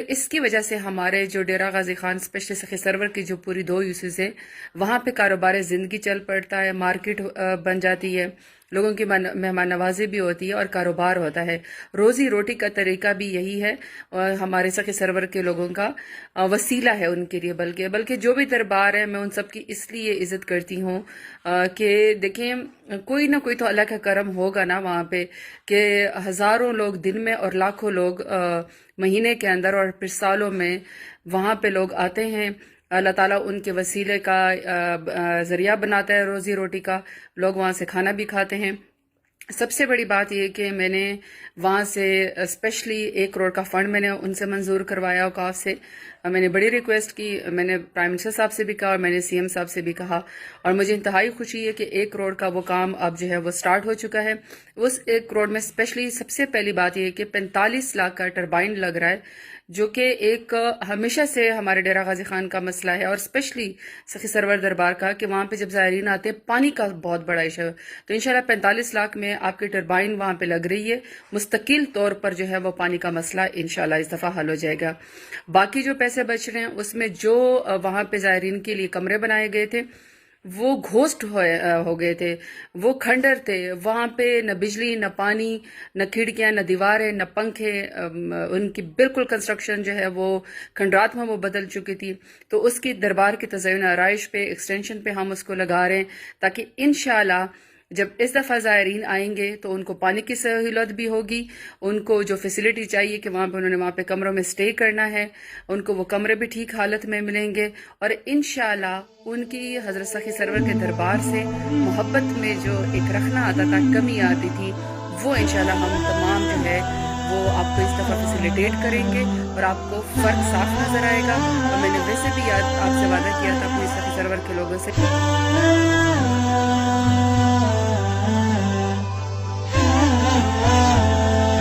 اس کی وجہ سے ہمارے جو ڈیرہ غازی خان اسپیشلی سخی سرور کی جو پوری 2 یوسز ہے وہاں پہ کاروبار زندگی چل پڑتا ہے، مارکیٹ بن جاتی ہے، لوگوں کی مہمان نوازی بھی ہوتی ہے اور کاروبار ہوتا ہے۔ روزی روٹی کا طریقہ بھی یہی ہے، اور ہمارے سخی سرور کے لوگوں کا وسیلہ ہے ان کے لیے، بلکہ جو بھی دربار ہے میں ان سب کی اس لیے عزت کرتی ہوں کہ دیکھیں کوئی نہ کوئی تو اللہ کا کرم ہوگا نا وہاں پہ، کہ ہزاروں لوگ دن میں اور لاکھوں لوگ مہینے کے اندر اور پھر سالوں میں وہاں پہ لوگ آتے ہیں۔ اللہ تعالیٰ ان کے وسیلے کا ذریعہ بناتا ہے روزی روٹی کا، لوگ وہاں سے کھانا بھی کھاتے ہیں۔ سب سے بڑی بات یہ کہ میں نے وہاں سے اسپیشلی 1 کروڑ کا فنڈ میں نے ان سے منظور کروایا اوقاف سے۔ میں نے بڑی ریکویسٹ کی، میں نے پرائم منسٹر صاحب سے بھی کہا اور میں نے سی ایم صاحب سے بھی کہا، اور مجھے انتہائی خوشی ہے کہ 1 کروڑ کا وہ کام اب جو ہے وہ سٹارٹ ہو چکا ہے۔ اس 1 کروڑ میں اسپیشلی سب سے پہلی بات یہ ہے کہ 45 لاکھ کا ٹربائن لگ رہا ہے، جو کہ ایک ہمیشہ سے ہمارے ڈیرہ غازی خان کا مسئلہ ہے، اور اسپیشلی سخی سرور دربار کا، کہ وہاں پہ جب زائرین آتے ہیں پانی کا بہت بڑا ایشو ہے۔ تو انشاءاللہ 45 لاکھ میں آپ کی ٹربائن وہاں پہ لگ رہی ہے، مستقل طور پر جو ہے وہ پانی کا مسئلہ انشاءاللہ اس دفعہ حل ہو جائے گا۔ باقی جو پیسے بچ رہے ہیں اس میں جو وہاں پہ زائرین کے لیے کمرے بنائے گئے تھے وہ گھوسٹ ہو گئے تھے، وہ کھنڈر تھے، وہاں پہ نہ بجلی نہ پانی نہ کھڑکیاں نہ دیواریں نہ پنکھے، ان کی بالکل کنسٹرکشن جو ہے وہ کھنڈرات میں وہ بدل چکی تھی۔ تو اس کی دربار کی تزئین آرائش پہ ایکسٹینشن پہ ہم اس کو لگا رہے ہیں، تاکہ انشاءاللہ جب اس دفعہ زائرین آئیں گے تو ان کو پانی کی سہولت بھی ہوگی، ان کو جو فیسلٹی چاہیے کہ وہاں پہ انہوں نے وہاں پہ کمروں میں سٹے کرنا ہے، ان کو وہ کمرے بھی ٹھیک حالت میں ملیں گے، اور انشاءاللہ ان کی حضرت سخی سرور کے دربار سے محبت میں جو ایک رکھنا آتا تھا، کمی آتی تھی، وہ انشاءاللہ ہم تمام جو ہے وہ آپ کو اس دفعہ فیسیلیٹیٹ کریں گے، اور آپ کو فرق صاف نظر آئے گا۔ اور میں نے ویسے بھی آپ سے وعدہ کیا تھا اپنے سخی سرور کے لوگوں سے